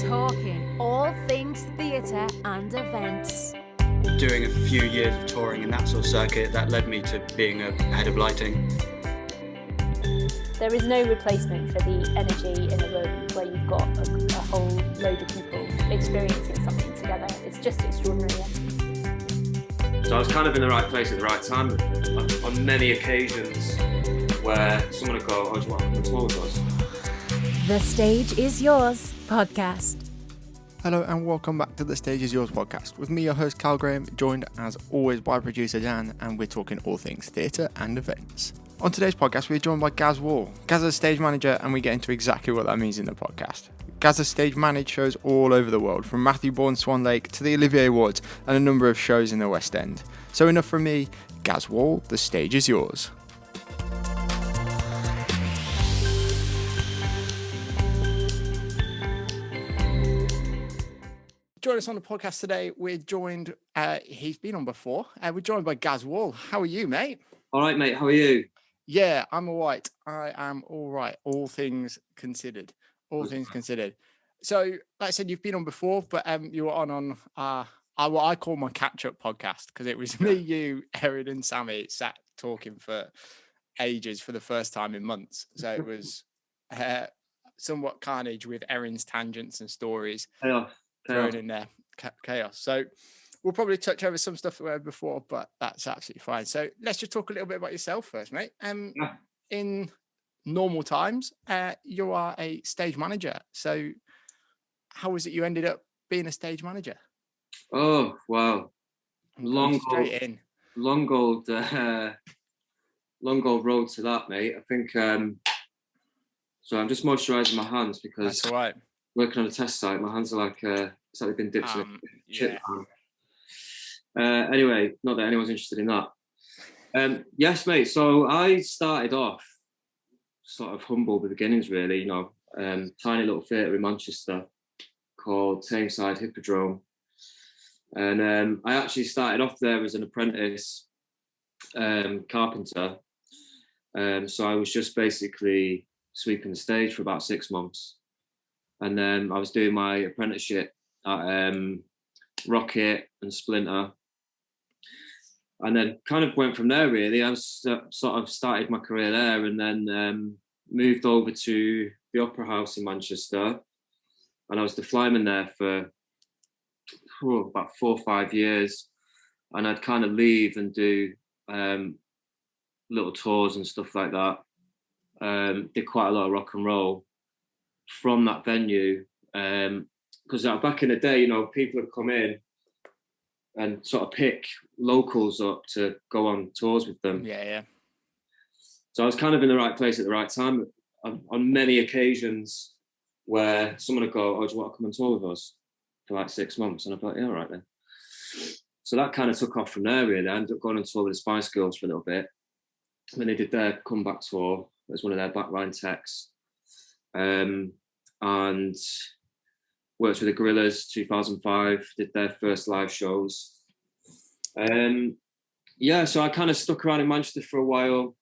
Talking all things theatre and events. Doing a few years of touring in that sort of circuit, that led me to being a head of lighting. There is no replacement for the energy in a room where you've got a whole load of people experiencing something together. It's just extraordinary. So I was kind of in the right place at the right time on many occasions where someone would go, "Oh, do you want to come and tour with us?" The Stage Is Yours podcast. Hello and welcome back to the Stage Is Yours podcast with me, your host Cal Graham, joined as always by producer Dan, and we're talking all things theatre and events. On today's podcast, we're joined by Gaz Wall. Gaz is a stage manager, and we get into exactly what that means in the podcast. Gaz has stage managed shows all over the world, from Matthew Bournes' Swan Lake to the Olivier Awards and a number of shows in the West End. So enough from me, Gaz Wall, the stage is yours. Join us on the podcast today. We're joined, he's been on before, we're joined by Gaz Wall. How are you, mate? All right, mate, how are you? Yeah, I'm all right. I am all right. All things considered. So, like I said, you've been on before, but you were on what I call my catch-up podcast, because it was me, you, Erin and Sammy sat talking for ages for the first time in months. So it was somewhat carnage with Erin's tangents and stories thrown in there. Chaos. So we'll probably touch over some stuff that we had before, but that's absolutely fine. So let's just talk a little bit about yourself first, mate. In normal times, you are a stage manager. So how was it you ended up being a stage manager? Oh, wow. Long old road to that, mate. I think, so I'm just moisturising my hands because that's all right. Working on a test site, my hands are like, it's like they've been dipped in a chip. Anyway, not that anyone's interested in that. Yes, mate. So I started off sort of humble beginnings, really. You know, tiny little theatre in Manchester called Tameside Hippodrome, and I actually started off there as an apprentice carpenter. So I was just basically sweeping the stage for about 6 months, and then I was doing my apprenticeship at Rocket and Splinter. And then kind of went from there, really. I was sort of started my career there, and then moved over to the Opera House in Manchester. And I was the flyman there for about 4 or 5 years. And I'd kind of leave and do little tours and stuff like that. Did quite a lot of rock and roll from that venue. Because back in the day, you know, people would come in and sort of pick locals up to go on tours with them. Yeah. So I was kind of in the right place at the right time on many occasions where someone would go, "Oh, do you want to come and tour with us for like 6 months?" And I'd be like, "Yeah, all right then." So that kind of took off from there, really. I ended up going on tour with the Spice Girls for a little bit. When they did their comeback tour, it was one of their backline techs. And worked with the Gorillaz 2005, did their first live shows. So I kind of stuck around in Manchester for a while.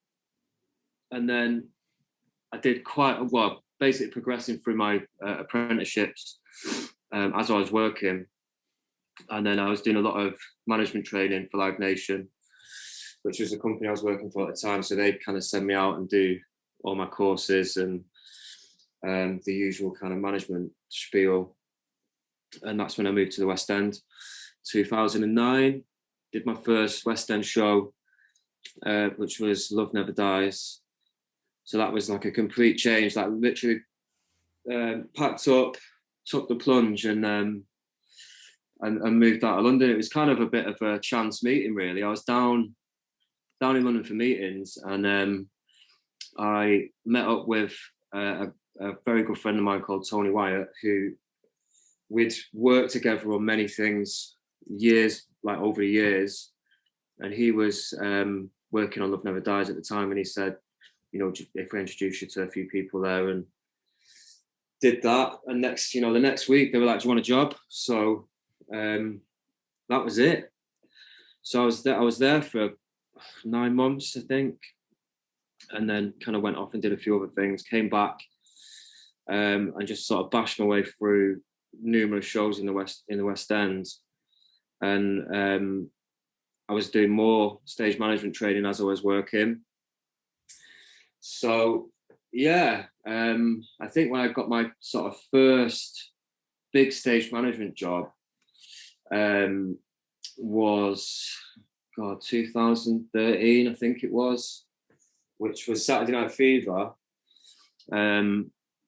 And then I did basically progressing through my apprenticeships as I was working. And then I was doing a lot of management training for Live Nation, which was a company I was working for at the time. So they'd kind of send me out and do all my courses and the usual kind of management spiel. And that's when I moved to the West End, 2009. Did my first West End show, which was Love Never Dies. So that was like a complete change. Like literally packed up, took the plunge, and moved out of London. It was kind of a bit of a chance meeting, really. I was down in London for meetings, and I met up with a very good friend of mine called Tony Wyatt, who we'd worked together on many things over the years, and he was working on Love Never Dies at the time, and he said, you know, if we introduce you to a few people there, and did that. And the next week they were like, "Do you want a job?" So that was it. So I was there for 9 months, I think, and then kind of went off and did a few other things, came back, and just sort of bashed my way through numerous shows in the West End, and I was doing more stage management training as I was working. So yeah, I think when I got my sort of first big stage management job was 2013, I think it was, which was Saturday Night Fever.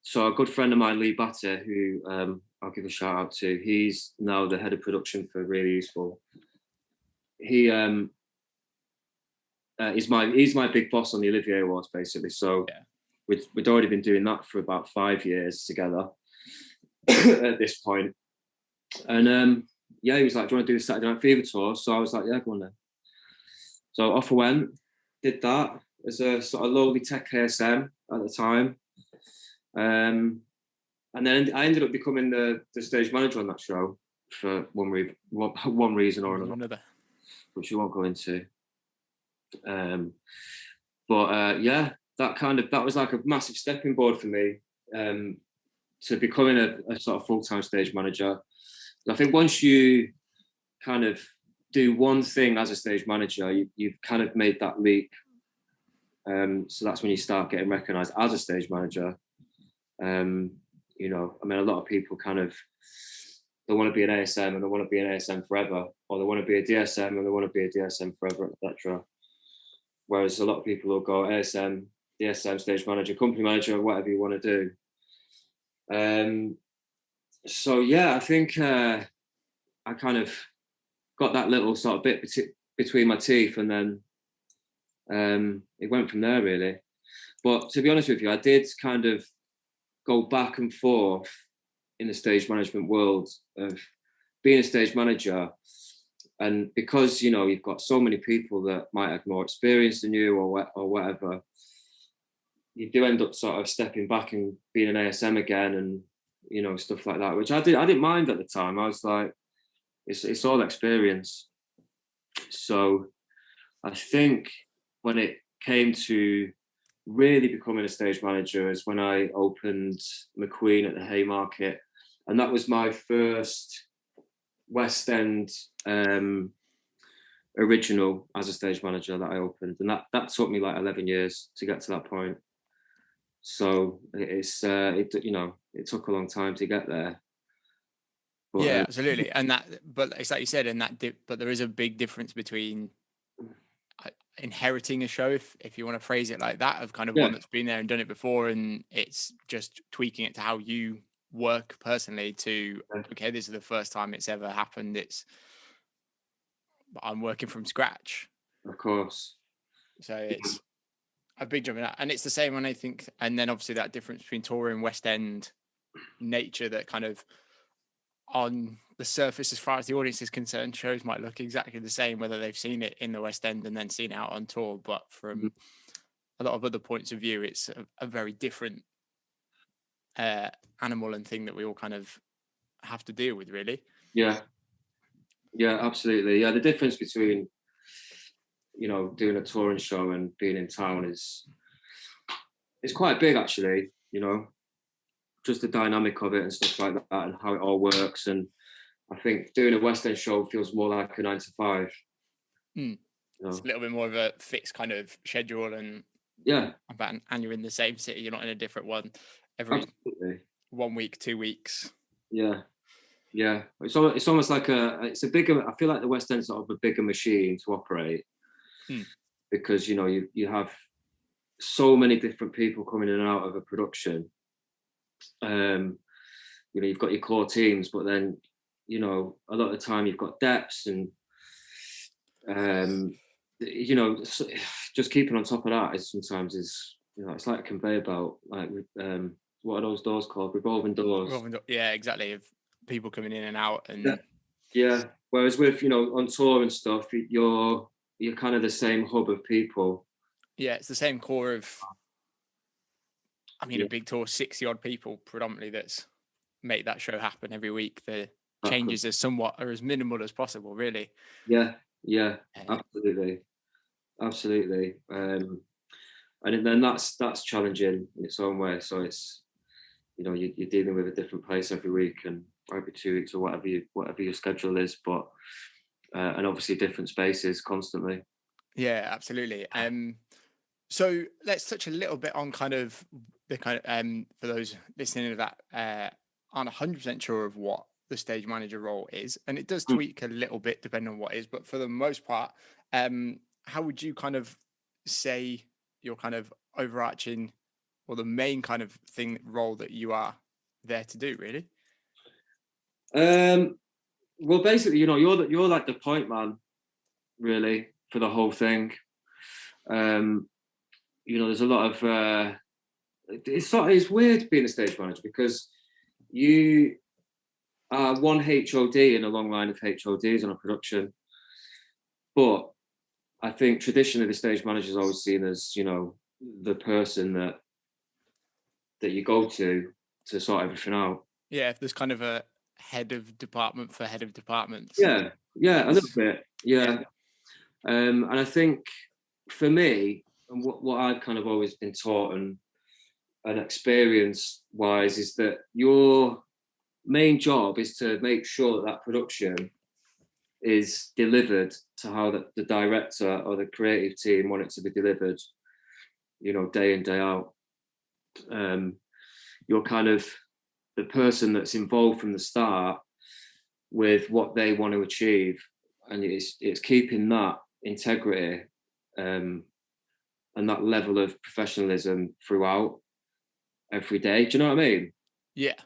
So a good friend of mine, Lee Batter, who I'll give a shout out to, he's now the head of production for Really Useful. He's my big boss on the Olivier Awards, basically. So yeah, we'd already been doing that for about 5 years together at this point. And yeah, he was like, "Do you want to do the Saturday Night Fever tour?" So I was like, "Yeah, go on then." So off I went, did that as a sort of lowly tech ASM at the time. And then I ended up becoming the stage manager on that show for one reason or another, which we won't go into. But yeah, that was like a massive stepping board for me to becoming a sort of full-time stage manager. I think once you kind of do one thing as a stage manager, you've kind of made that leap. So that's when you start getting recognised as a stage manager. You know, I mean, a lot of people they want to be an ASM and they want to be an ASM forever, or they want to be a DSM and they want to be a DSM forever, etc. Whereas a lot of people will go ASM, DSM, stage manager, company manager, whatever you want to do. So yeah, I think I kind of got that little sort of bit between my teeth, and then it went from there really. But to be honest with you, I did kind of go back and forth in the stage management world of being a stage manager, and because you know you've got so many people that might have more experience than you or whatever, you do end up sort of stepping back and being an ASM again, and you know, stuff like that, which I didn't mind at the time. I was like, it's all experience. So I think when it came to really becoming a stage manager is when I opened McQueen at the Haymarket, and that was my first West End original as a stage manager that I opened, and that took me like 11 years to get to that point. So it took a long time to get there. But, yeah, absolutely. And but it's like you said, but there is a big difference between inheriting a show, if you want to phrase it like that, of kind of one that's been there and done it before, and it's just tweaking it to how you work personally to, okay, this is the first time it's ever happened. I'm working from scratch. Of course. So it's a big jump in that. And it's the same when I think, and then obviously that difference between touring West End nature, that kind of on the surface, as far as the audience is concerned, shows might look exactly the same, whether they've seen it in the West End and then seen it out on tour. But from a lot of other points of view, it's a very different animal and thing that we all kind of have to deal with, really. Yeah, absolutely. Yeah, the difference between, you know, doing a touring show and being in town is quite big, actually. You know, just the dynamic of it and stuff like that, and how it all works. And I think doing a West End show feels more like a 9 to 5. You know? It's a little bit more of a fixed kind of schedule, and and you're in the same city. You're not in a different one every 1 week, 2 weeks. Yeah. It's almost like it's a bigger. I feel like the West End's sort of a bigger machine to operate, because you know you have so many different people coming in and out of a production. You know, you've got your core teams, but then you know a lot of the time you've got depths, and you know, just keeping on top of that is sometimes you know, it's like a conveyor belt. Like what are those doors called? Revolving doors. Yeah, exactly. Of people coming in and out, and yeah. Whereas with, you know, on tour and stuff, you're kind of the same hub of people. Yeah, it's the same core of. I mean, a big tour, 60 odd people predominantly that's make that show happen every week. The changes are as minimal as possible, really. Yeah, absolutely. And then that's challenging in its own way. So it's, you know, you're dealing with a different place every week, and or every 2 weeks, or whatever your schedule is. But and obviously different spaces constantly. Yeah, absolutely. So let's touch a little bit on kind of the kind of for those listening to that aren't 100% sure of what the stage manager role is, and it does tweak a little bit depending on what it is, but for the most part, how would you kind of say your kind of overarching or the main kind of role that you are there to do, really? Well, basically, you're like the point man, really, for the whole thing. There's a lot of it's weird being a stage manager because you are one HOD in a long line of HODs on a production, but I think traditionally the stage manager is always seen as the person that you go to sort everything out. Yeah, if there's kind of a head of department for head of departments. Yeah, a little bit. Yeah. And I think for me, and what I've kind of always been taught and experience wise is that your main job is to make sure that production is delivered to how the director or the creative team want it to be delivered, day in, day out. You're kind of the person that's involved from the start with what they want to achieve, and it's keeping that integrity and that level of professionalism throughout every day. Do you know what I mean? Yeah.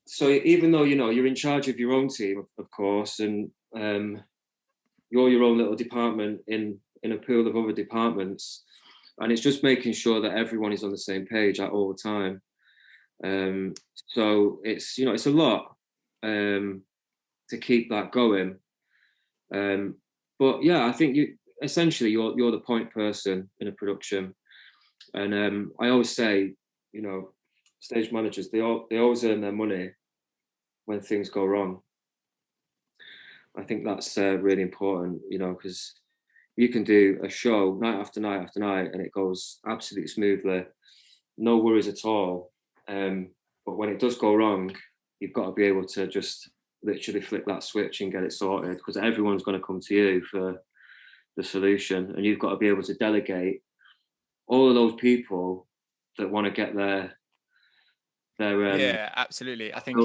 So even though you're in charge of your own team, of course, and you're your own little department in a pool of other departments, and it's just making sure that everyone is on the same page at all the time. So it's it's a lot to keep that going. But yeah, I think you're the point person in a production, and I always say, stage managers, they always earn their money when things go wrong. I think that's really important, because you can do a show night after night after night and it goes absolutely smoothly, no worries at all. But when it does go wrong, you've got to be able to just literally flip that switch and get it sorted, because everyone's going to come to you for the solution, and you've got to be able to delegate all of those people that want to get their yeah, absolutely. I think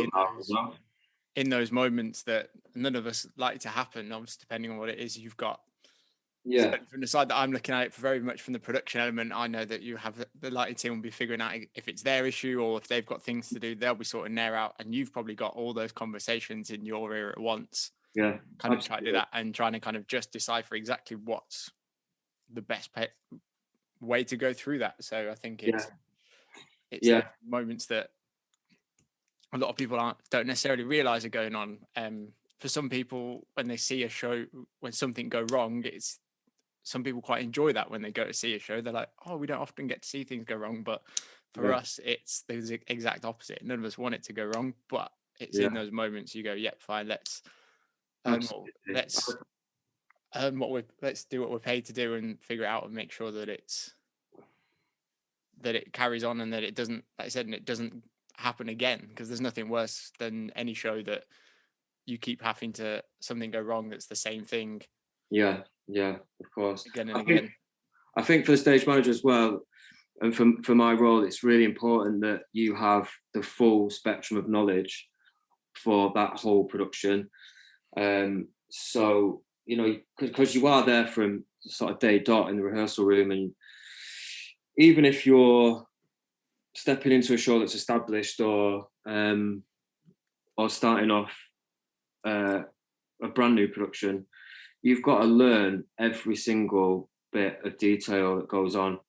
in those moments that none of us like to happen, obviously depending on what it is you've got. Yeah. From the side that I'm looking at it, very much from the production element, I know that you have the lighting team will be figuring out if it's their issue or if they've got things to do, they'll be sorting their out, and you've probably got all those conversations in your ear at once. Yeah, kind of try to do that and trying to kind of just decipher exactly what's the best way to go through that. So I think it's moments that a lot of people don't necessarily realize are going on. For some people, when they see a show, when something go wrong, some people quite enjoy that when they go to see a show. They're like, oh, we don't often get to see things go wrong. But for us, it's the exact opposite. None of us want it to go wrong, but it's in those moments you go, yep, fine, let's do what we're paid to do and figure it out and make sure that it carries on and that it doesn't, like I said, and it doesn't happen again, because there's nothing worse than any show that you keep having to something go wrong that's the same thing. Yeah, of course. Again and again. I think for the stage manager as well, and for my role, it's really important that you have the full spectrum of knowledge for that whole production. So, because you are there from sort of day dot in the rehearsal room, and even if you're stepping into a show that's established or starting off a brand new production, you've got to learn every single bit of detail that goes on.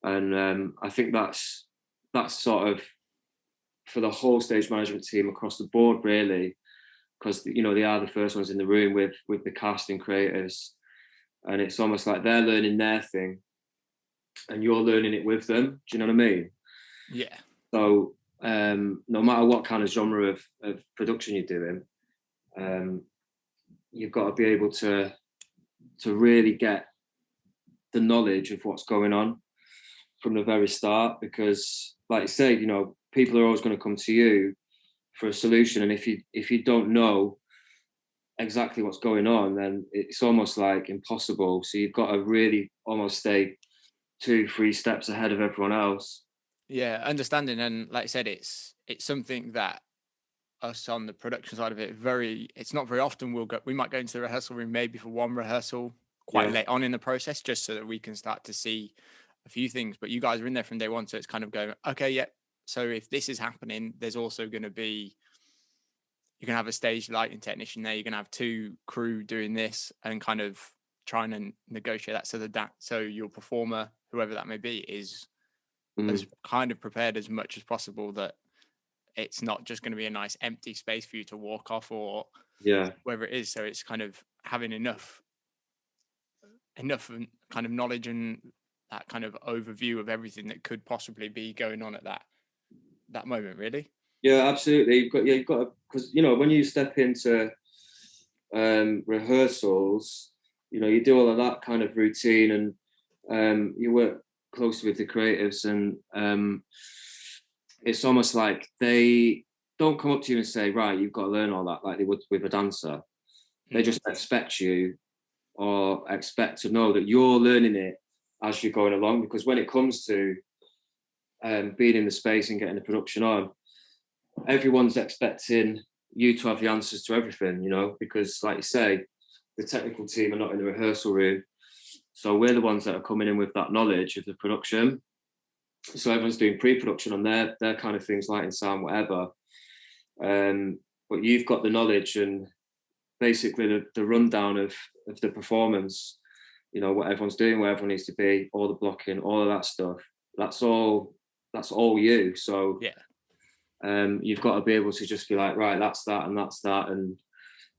And I think that's sort of for the whole stage management team across the board, really, because they are the first ones in the room with the cast and creators, and it's almost like they're learning their thing and you're learning it with them. Do you know what I mean? Yeah. So no matter what kind of genre of production you're doing, you've got to be able to really get the knowledge of what's going on from the very start, because like you say, people are always going to come to you for a solution. And if you don't know exactly what's going on, then it's almost like impossible. So you've got to really almost stay 2-3 steps ahead of everyone else. Yeah, understanding. And like I said, it's something that us on the production side of it, it's not very often we might go into the rehearsal room maybe for one rehearsal quite late on in the process, just so that we can start to see a few things. But you guys are in there from day one, so it's kind of going, okay, yeah, so if this is happening, there's also going to be, you're going to have a stage lighting technician there, you're going to have 2 crew doing this, and kind of trying to negotiate that so your performer, whoever that may be, is as kind of prepared as much as possible, that it's not just going to be a nice empty space for you to walk off, or wherever it is. So it's kind of having enough kind of knowledge and that kind of overview of everything that could possibly be going on at that moment, really. Yeah, absolutely. You've got to, because when you step into rehearsals, you do all of that kind of routine, and you work closely with the creatives, and it's almost like they don't come up to you and say, right, you've got to learn all that like they would with a dancer. They just expect you, or expect to know that you're learning it as you're going along, because when it comes to being in the space and getting the production on, everyone's expecting you to have the answers to everything, because like you say, the technical team are not in the rehearsal room, so we're the ones that are coming in with that knowledge of the production. So everyone's doing pre-production on their kind of things, lighting, sound, whatever, but you've got the knowledge and basically the rundown of the performance, what everyone's doing, where everyone needs to be, all the blocking, all of that stuff. That's all you. So you've got to be able to just be like, right, that's that, and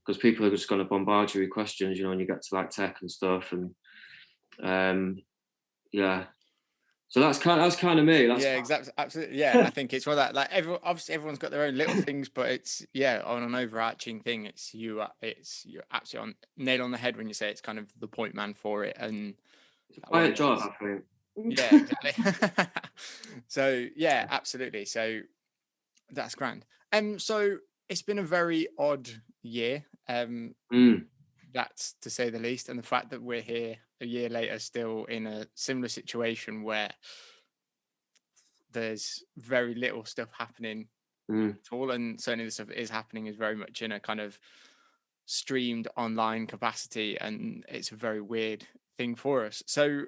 because people are just going to bombard you with questions, when you get to like tech and stuff, and so that's kind of me. Exactly, absolutely. Yeah, I think it's one of that, like, obviously everyone's got their own little things, but it's on an overarching thing. You're absolutely nail on the head when you say it's kind of the point man for it, and it's a quiet job, I think. Yeah, exactly. So yeah, absolutely. So that's grand. So it's been a very odd year. That's to say the least, and the fact that we're here a year later still in a similar situation where there's very little stuff happening at all, and certainly the stuff that is happening is very much in a kind of streamed online capacity, and it's a very weird thing for us. So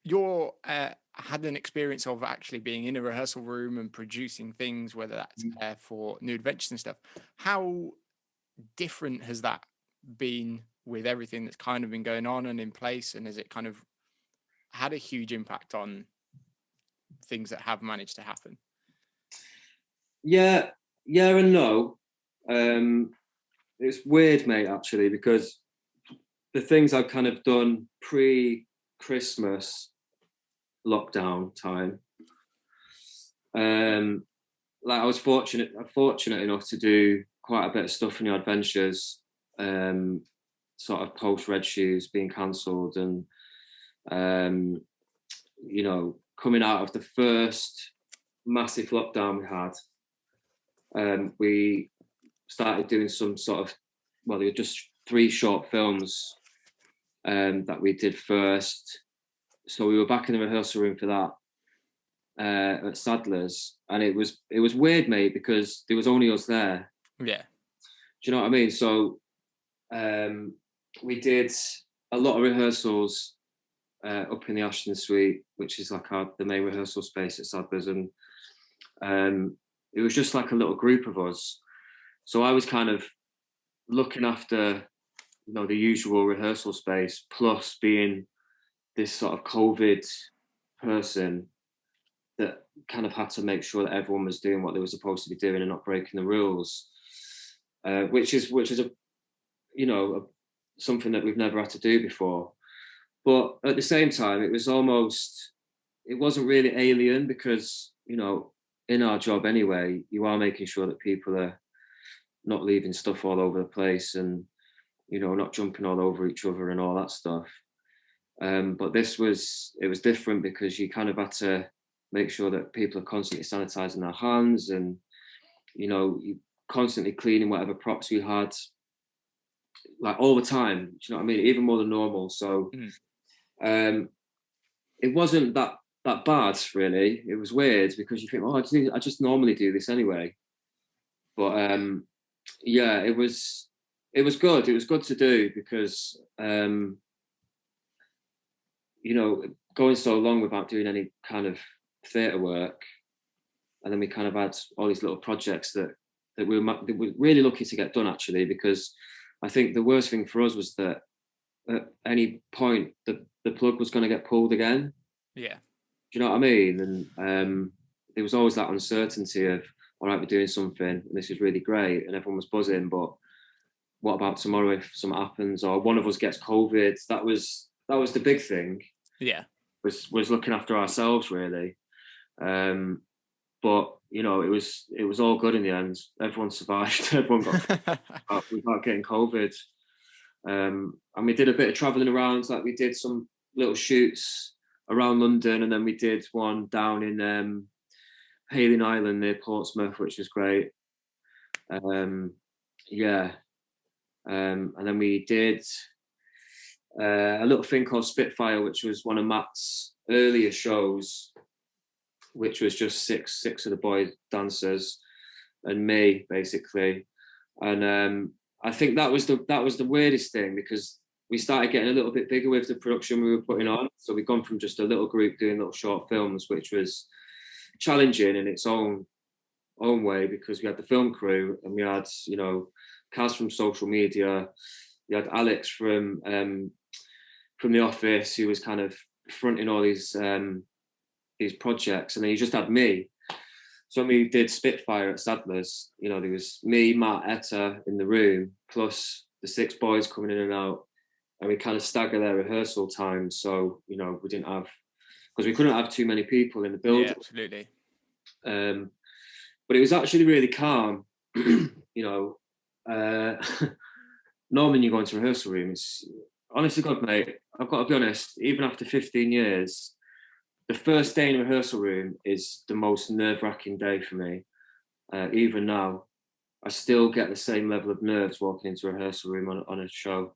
you're had an experience of actually being in a rehearsal room and producing things, whether that's for New Adventures and stuff. How different has that been with everything that's kind of been going on and in place, and has it kind of had a huge impact on things that have managed to happen? Yeah and no. It's weird, mate, actually, because the things I've kind of done pre-Christmas lockdown time, like I was fortunate enough to do quite a bit of stuff in the adventures, sort of post Red Shoes being cancelled, and coming out of the first massive lockdown we had, we started doing some sort of, well, they were just 3 short films that we did first. So we were back in the rehearsal room for that at Sadler's, and it was weird, mate, because there was only us there. Yeah. Do you know what I mean? So we did a lot of rehearsals up in the Ashton Suite, which is like the main rehearsal space at Sadler's, and it was just like a little group of us. So I was kind of looking after, the usual rehearsal space, plus being this sort of COVID person that kind of had to make sure that everyone was doing what they were supposed to be doing and not breaking the rules, which is a something that we've never had to do before. But at the same time, it wasn't really alien, because in our job anyway, you are making sure that people are not leaving stuff all over the place, and not jumping all over each other and all that stuff. But it was different, because you kind of had to make sure that people are constantly sanitizing their hands, and you know, constantly cleaning whatever props we had, like all the time. Do you know what I mean? Even more than normal. So it wasn't that bad, really. It was weird because you think, oh, I just normally do this anyway. But yeah, it was good. It was good to do because you know, going so long without doing any kind of theatre work, and then we kind of had all these little projects that we were really lucky to get done, actually, because I think the worst thing for us was that at any point the plug was going to get pulled again. Yeah. Do you know what I mean? And there was always that uncertainty of, all right, we're doing something, and this is really great, and everyone was buzzing, but what about tomorrow if something happens or one of us gets COVID? That was the big thing. Yeah. Was looking after ourselves, really. But you know, it was all good in the end. Everyone survived. Everyone got without getting COVID. And we did a bit of traveling around. Like we did some little shoots around London, and then we did one down in Hayling Island near Portsmouth, which was great. Yeah. And then we did a little thing called Spitfire, which was one of Matt's earlier shows, which was just six of the boy dancers and me, basically. And I think that was the weirdest thing, because we started getting a little bit bigger with the production we were putting on. So we've gone from just a little group doing little short films, which was challenging in its own way, because we had the film crew and we had, you know, Kaz from social media, we had Alex from the office, who was kind of fronting all these projects, and then you just had me. So when we did Spitfire at Sadler's, you know, there was me, Matt, Etta in the room, plus the 6 boys coming in and out, and we kind of stagger their rehearsal time. So, you know, we didn't have, because we couldn't have too many people in the building. Yeah, absolutely. But it was actually really calm. You know, normally you go into a rehearsal room, it's honestly, God, mate, I've got to be honest, even after 15 years, the first day in a rehearsal room is the most nerve-wracking day for me. Even now, I still get the same level of nerves walking into a rehearsal room on a show,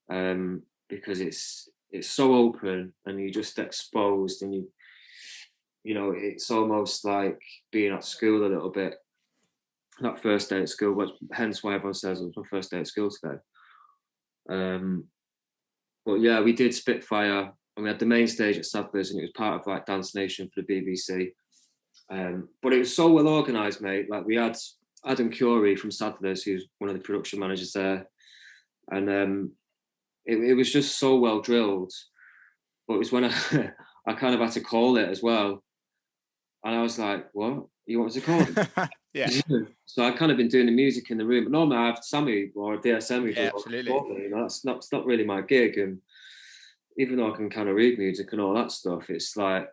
because it's so open and you're just exposed, and you know, it's almost like being at school a little bit. That first day at school, but hence why everyone says it was my first day at school today. But yeah, we did Spitfire, and we had the main stage at Sadler's, and it was part of like Dance Nation for the BBC. But it was so well organised, mate. Like we had Adam Curie from Sadler's, who's one of the production managers there, and it was just so well drilled. But it was when I kind of had to call it as well, and I was like, "What? You want me to call it?" Yeah. So I've kind of been doing the music in the room. But normally I have Sammy or DSM who does absolutely. all the, you know, that's not really my gig. And even though I can kind of read music and all that stuff, it's like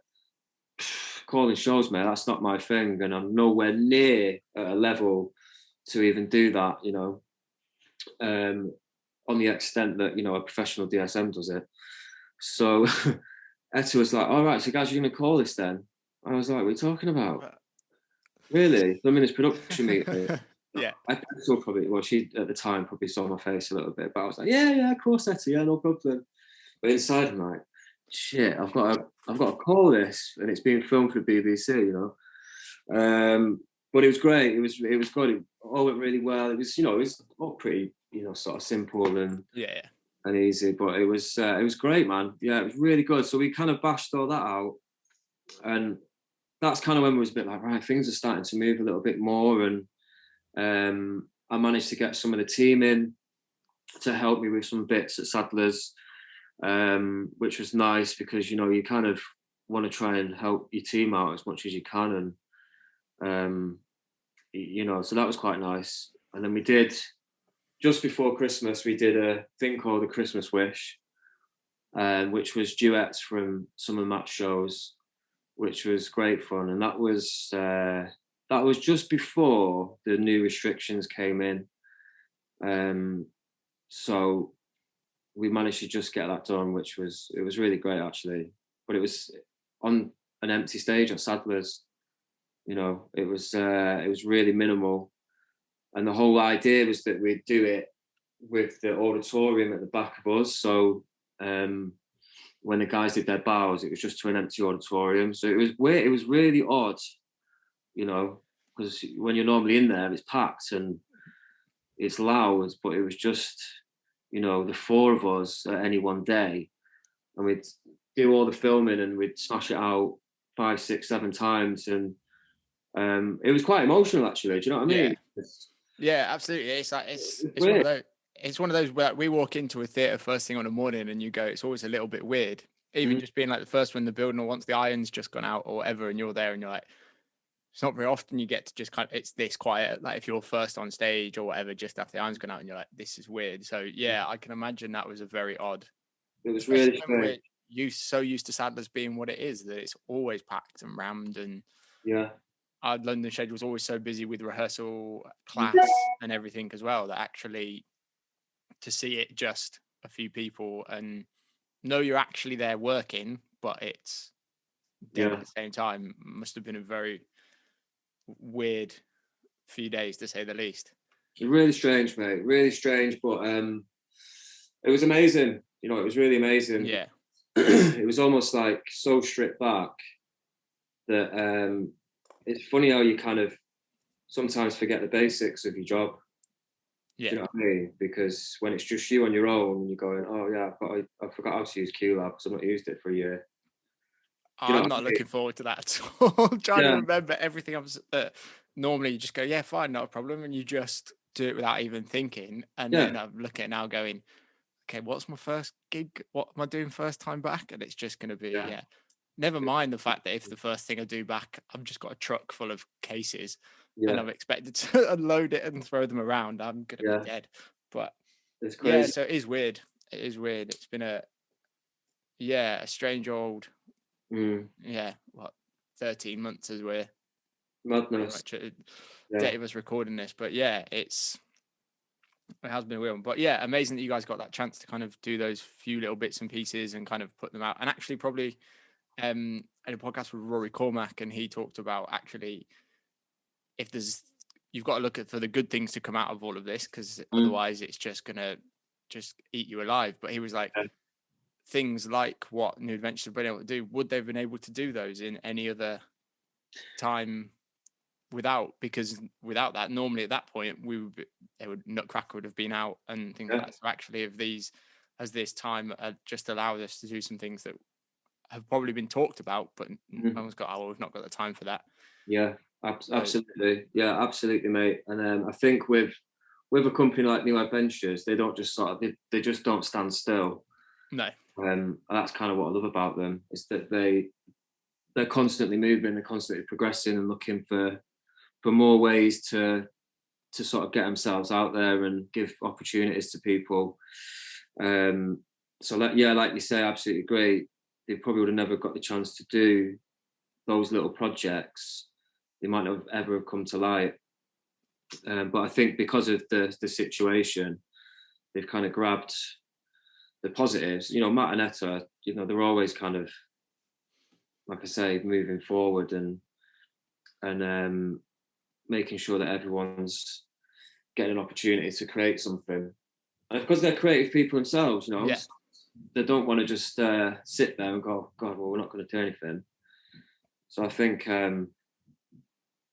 calling shows, mate, that's not my thing. And I'm nowhere near at a level to even do that, you know, on the extent that, you know, a professional DSM does it. So Etta was like, all right, so guys, you're going to call this then? I was like, what are you talking about? Really? I'm in this production meeting. Yeah. I saw probably, well, she at the time probably saw my face a little bit, but I was like, yeah, of course, Etta, yeah, no problem. But inside I'm like, shit, I've got to call this, and it's being filmed for the BBC, you know. But it was great. It was good. It all went really well. It was, you know, it was all pretty, you know, sort of simple and easy, but it was great, man. Yeah, it was really good. So we kind of bashed all that out, and that's kind of when we was a bit like, right, things are starting to move a little bit more, and I managed to get some of the team in to help me with some bits at Sadler's, which was nice, because, you know, you kind of want to try and help your team out as much as you can, and you know, so that was quite nice. And then we did, just before Christmas, we did a thing called the Christmas Wish, which was duets from some of Matt's shows, which was great fun. And that was just before the new restrictions came in. So we managed to just get that done, which was really great, actually. But it was on an empty stage at Sadler's, You know, it was really minimal, and the whole idea was that we'd do it with the auditorium at the back of us. So when the guys did their bows, it was just to an empty auditorium. So it was weird. It was really odd, you know, because when you're normally in there, it's packed and it's loud, but it was just, you know, the four of us at any one day, and we'd do all the filming and we'd smash it out 5, 6, 7 times, and it was quite emotional, actually. Do you know what I mean? Yeah, absolutely. It's like it's one weird. of those. It's one of those where we walk into a theatre first thing on the morning and you go, it's always a little bit weird. Even just being like the first one in the building, or once the iron's just gone out or whatever, and you're there and you're like, it's not very often you get to just kind of, it's this quiet. Like if you're first on stage or whatever, just after the iron's gone out and you're like, this is weird. So yeah, I can imagine that was a very odd. It was really strange. We're so used to Sadler's being what it is, that it's always packed and rammed, and our London schedule was always so busy with rehearsal, class and everything as well, that actually to see it just a few people and know you're actually there working, but it's dead at the same time, must have been a very weird few days, to say the least. Really strange, mate. Really strange, but it was amazing. You know, it was really amazing. Yeah. It was almost like so stripped back that it's funny how you kind of sometimes forget the basics of your job. Yeah. Do you know what I mean? Because when it's just you on your own and you're going, oh yeah, I forgot how to use QLab because I've not used it for a year. I'm not looking forward to that at all. I'm trying to remember everything. Normally you just go, yeah, fine, not a problem. And you just do it without even thinking. And then I'm looking at it now going, okay, what's my first gig? What am I doing first time back? And it's just going to be, never mind the fact that if the first thing I do back, I've just got a truck full of cases and I'm expected to unload it and throw them around, I'm going to be dead. But it's crazy. So it is weird. It is weird. It's been a strange old, 13 months as we're madness. Date of us recording this, but it has been a weird one. But yeah, amazing that you guys got that chance to kind of do those few little bits and pieces and kind of put them out. And actually probably in a podcast with Rory Cormack, and he talked about actually you've got to look for the good things to come out of all of this, because otherwise it's just gonna eat you alive. But he was like, things like what New Adventures have been able to do, would they have been able to do those in any other time because without that, normally at that point Nutcracker would have been out and things like that. So actually this time just allowed us to do some things that have probably been talked about, but no one's got, we've not got the time for that. Absolutely, mate. And I think with a company like New Adventures, they don't just they just don't stand still. No. And that's kind of what I love about them, is that they're constantly moving, they're constantly progressing and looking for more ways to sort of get themselves out there and give opportunities to people. So like you say, absolutely great. They probably would have never got the chance to do those little projects. They might not have ever come to light. But I think because of the situation, they've kind of grabbed the positives. You know, Matt and Etta, you know, they're always kind of, like I say, moving forward and making sure that everyone's getting an opportunity to create something. And because they're creative people themselves, you know, they don't want to just sit there and go, God, well, we're not going to do anything. So I think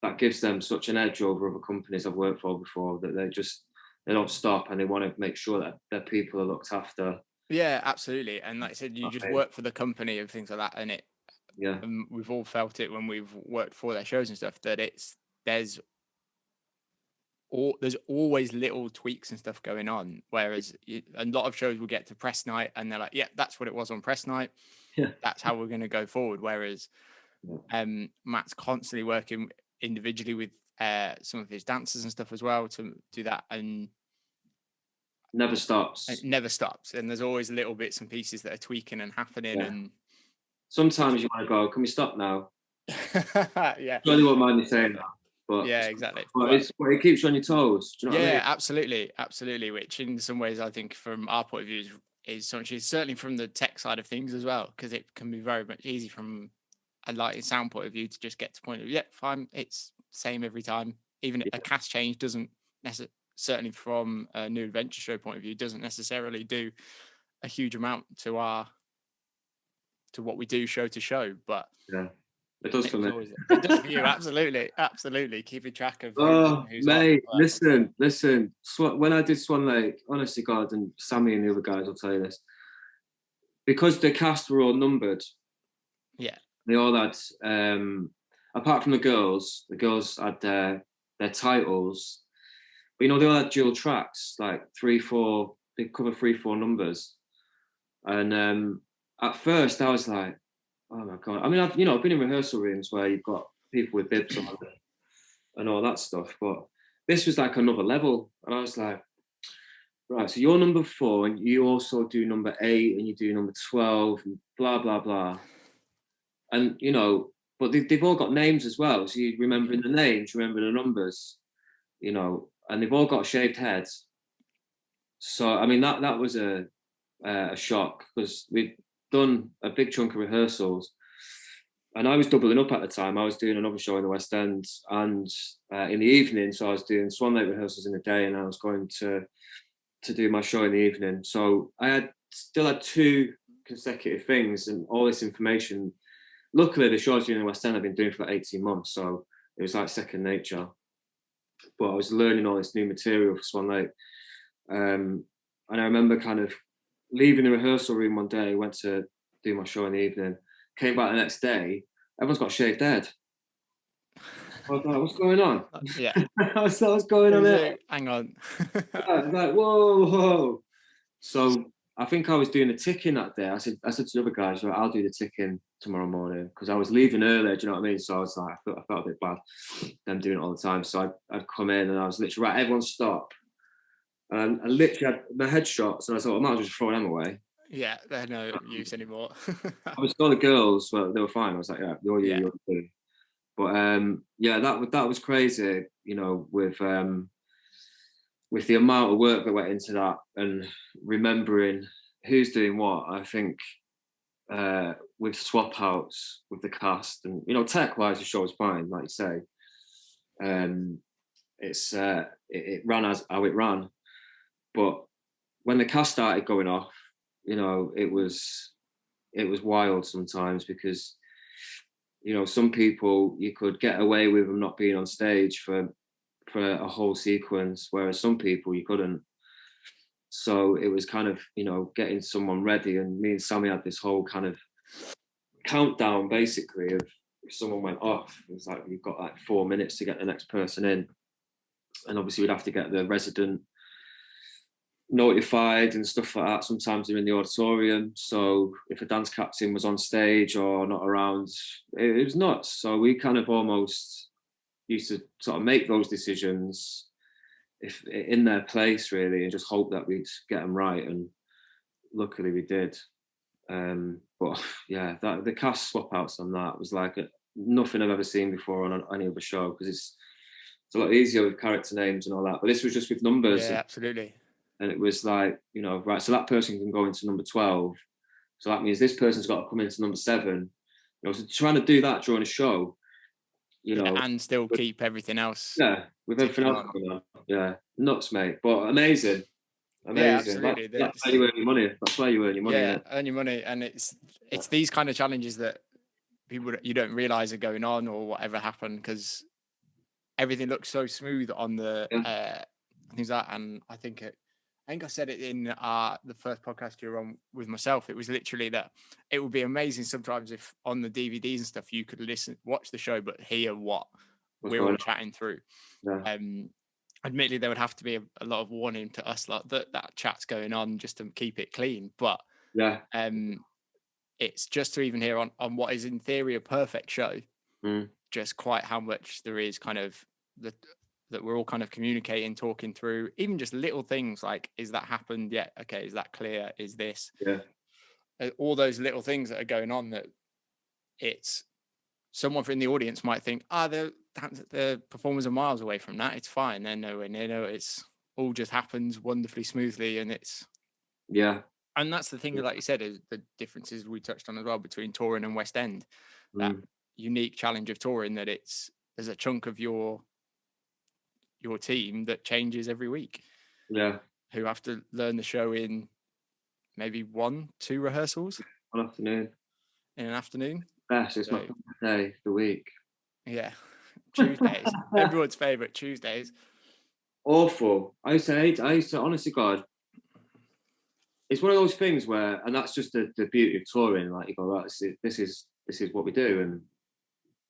that gives them such an edge over other companies I've worked for before, that they don't stop and they want to make sure that their people are looked after. Yeah, absolutely. And like I said, you just work for the company and things like that, and we've all felt it when we've worked for their shows and stuff, that there's always little tweaks and stuff going on, whereas a lot of shows will get to press night and they're like, yeah, that's what it was on press night, that's how we're going to go forward. Whereas Matt's constantly working individually with some of his dancers and stuff as well to do that, and never stops. It never stops, and there's always little bits and pieces that are tweaking and happening. And sometimes you want to go, can we stop now? Yeah, I really won't mind me saying that. But exactly. But it keeps you on your toes. Do you know what I mean? Absolutely. Which in some ways, I think from our point of view is something, certainly from the tech side of things as well, because it can be very much easy from a lighting sound point of view to just get to point of, yeah, fine, it's same every time. Even a cast change doesn't necessarily, certainly from a new adventure show point of view, doesn't necessarily do a huge amount to what we do show to show, but Yeah, it does for me. It does for you, absolutely. Keeping track of who's mate, on. listen. When I did Swan Lake, honestly, God, and Sammy and the other guys will tell you this, because the cast were all numbered. Yeah, they all had, apart from the girls had their titles, but they all had dual tracks, like 3-4. They cover 3-4 numbers, and at first I was like, oh my God. I mean, I've been in rehearsal rooms where you've got people with bibs on and all that stuff, but this was like another level. And I was like, right, so you're number 4 and you also do number 8 and you do number 12 and blah, blah, blah. And, but they've all got names as well. So you remembering the names, remember the numbers, and they've all got shaved heads. So, I mean, that was a shock, because we'd done a big chunk of rehearsals and I was doubling up at the time. I was doing another show in the West End and in the evening, so I was doing Swan Lake rehearsals in the day and I was going to do my show in the evening. So I still had 2 consecutive things and all this information. Luckily, the shows in the West End I've been doing for like 18 months, so it was like second nature. But I was learning all this new material for Swan Lake, and I remember kind of leaving the rehearsal room one day, went to do my show in the evening, came back the next day, everyone's got shaved head. I was like, what's going on? Yeah. What's going on there? Hang on. I was like, whoa. So I think I was doing the ticking that day. I said to the other guys, right, I'll do the ticking tomorrow morning, because I was leaving early, do you know what I mean? So I was like, I felt a bit bad, them doing it all the time. So I'd come in and I was literally, right, everyone stop. And I literally had my headshots, and I thought, I might as well just throw them away. Yeah, they're no use anymore. I was all the girls, but they were fine. I was like, yeah, you're you. But that was crazy, with the amount of work that went into that and remembering who's doing what. I think with swap outs with the cast, and tech wise the show was fine, like you say. It ran as how it ran. But when the cast started going off, it was wild sometimes, because, some people you could get away with them not being on stage for a whole sequence, whereas some people you couldn't. So it was kind of, getting someone ready. And me and Sammy had this whole kind of countdown, basically, of if someone went off, it was like, we've got like 4 minutes to get the next person in. And obviously we'd have to get the resident notified and stuff like that. Sometimes they're in the auditorium, so if a dance captain was on stage or not around, it was nuts. So we kind of almost used to sort of make those decisions if in their place, really, and just hope that we'd get them right, and luckily we did. But yeah, the cast swap outs on that was like nothing I've ever seen before on any other show, because it's a lot easier with character names and all that, but this was just with numbers. Yeah, absolutely. And it was like, right, so that person can go into number 12. So that means this person's got to come into number 7. So trying to do that during a show, and still keep everything else. Yeah, with everything else going on. Yeah, nuts, mate. But amazing. Yeah, absolutely. That's how you earn your money. That's why you earn your money. Yeah, earn your money. And it's these kind of challenges that you don't realise are going on or whatever happened, because everything looks so smooth on the things that, and I think I said it in the first podcast you were on with myself. It was literally that it would be amazing sometimes if on the DVDs and stuff you could watch the show, but hear what we're all chatting through. Yeah. Admittedly, there would have to be a lot of warning to us, like that chat's going on, just to keep it clean. But yeah, it's just to even hear on what is in theory a perfect show, just quite how much there is kind of that we're all kind of communicating, talking through, even just little things like, is that happened yet? Okay, is that clear? Is this? Yeah. All those little things that are going on, that it's someone from the audience might think, the performers are miles away from that. It's fine. They're nowhere near. It's all just happens wonderfully smoothly. And it's, yeah. And that's the thing that, like you said, is the differences we touched on as well between touring and West End. That unique challenge of touring that there's a chunk of your team that changes every week. Yeah. Who have to learn the show in maybe 1-2 rehearsals. One afternoon. In an afternoon. Yes, it's my birthday the week. Yeah. Tuesdays. Everyone's favourite Tuesdays. Awful. I used to, honestly, God, it's one of those things where, and that's just the beauty of touring, like you go, right, this is what we do, and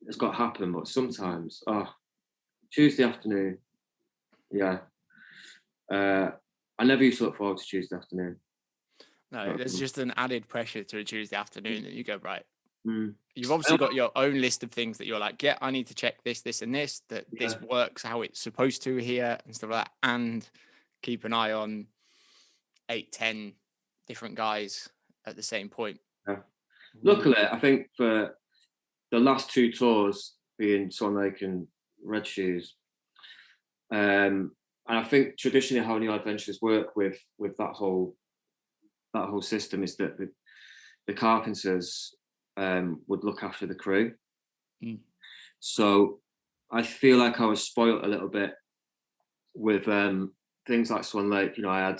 it's got to happen. But sometimes, Tuesday afternoon, yeah. I never used to look forward to Tuesday afternoon. No, there's just an added pressure to a Tuesday afternoon that you go, right. Mm. You've obviously got your own list of things that you're like, yeah, I need to check this, this, and this, that this works how it's supposed to here and stuff like that. And keep an eye on 8-10 different guys at the same point. Yeah. Luckily, I think for the last 2 tours being Swan Lake and Red Shoes, and I think traditionally how New Adventures work with that whole system is that the carpenters would look after the crew. Mm. So I feel like I was spoilt a little bit with things like Swan Lake. You know, I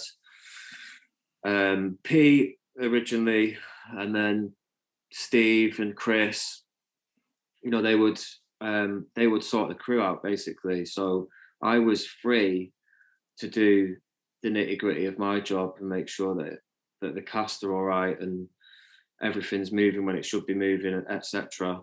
had Pete originally, and then Steve and Chris. You know, they would sort the crew out basically. So I was free to do the nitty-gritty of my job and make sure that the cast are all right and everything's moving when it should be moving, etc.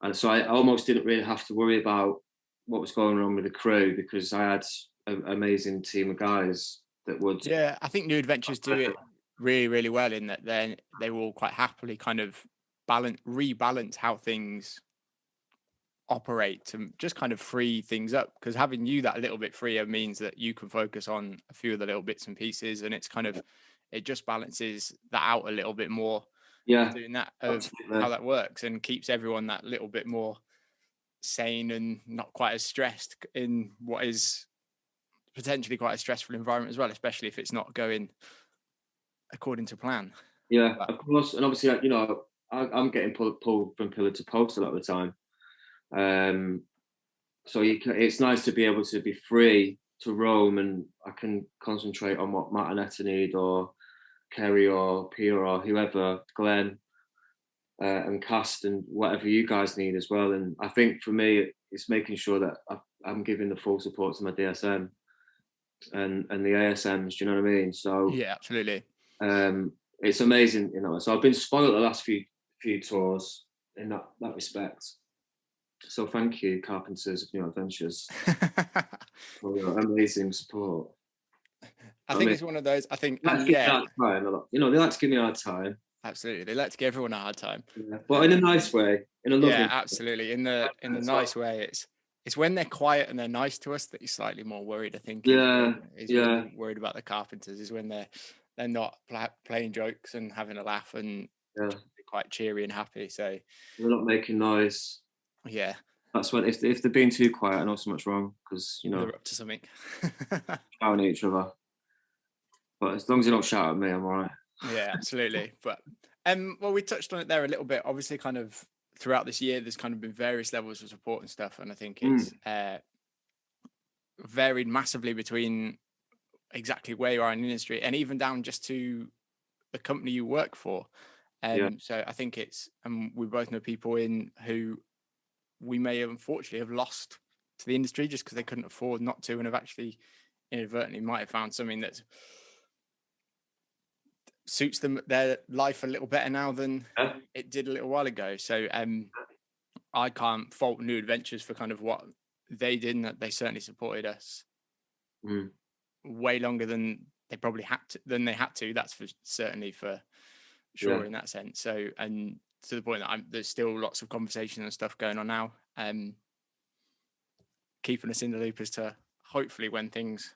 And so I almost didn't really have to worry about what was going on with the crew because I had an amazing team of guys that would. Yeah, I think New Adventures do it really, really well in that they will quite happily kind of rebalance how things operate to just kind of free things up, because having you that a little bit freer means that you can focus on a few of the little bits and pieces, and it's kind of, it just balances that out a little bit more. Yeah, doing that of absolutely. How that works, and keeps everyone that little bit more sane and not quite as stressed in what is potentially quite a stressful environment as well, especially if it's not going according to plan. Yeah, of course, and obviously, you know, I'm getting pulled from pillar to post a lot of the time. So it's nice to be able to be free to roam, and I can concentrate on what Matt and Etta need, or Kerry or Pia or whoever, Glenn, and cast, and whatever you guys need as well. And I think for me, it's making sure that I'm giving the full support to my DSM and the ASMs. Do you know what I mean? So yeah, absolutely. It's amazing, you know. So I've been spoiled the last few tours in that respect. So thank you, Carpenters of New Adventures, for your amazing support. I think it's one of those. I think, they like to give me a hard time. Absolutely, they like to give everyone a hard time, but in a nice way, in a lovely. Yeah, absolutely. In the nice way. It's when they're quiet and they're nice to us that you're slightly more worried. I think. Yeah. When you're worried about the Carpenters is when they're not playing jokes and having a laugh and quite cheery and happy. So they're not making noise. Yeah, that's when if they're being too quiet, I know something's wrong, because you know they're up to something. Shouting at each other. But as long as you don't shout at me, I'm all right. Yeah, absolutely. But well, we touched on it there a little bit. Obviously, kind of throughout this year, there's kind of been various levels of support and stuff, and I think it's varied massively between exactly where you are in the industry, and even down just to the company you work for. So I think it's, and we both know people who we may unfortunately have lost to the industry just because they couldn't afford not to, and have actually inadvertently might have found something that suits them, their life a little better now than it did a little while ago. So I can't fault New Adventures for kind of what they did, and that they certainly supported us way longer than they probably had to. That's for certainly for sure in that sense. So, and to the point that there's still lots of conversation and stuff going on now, keeping us in the loop as to hopefully when things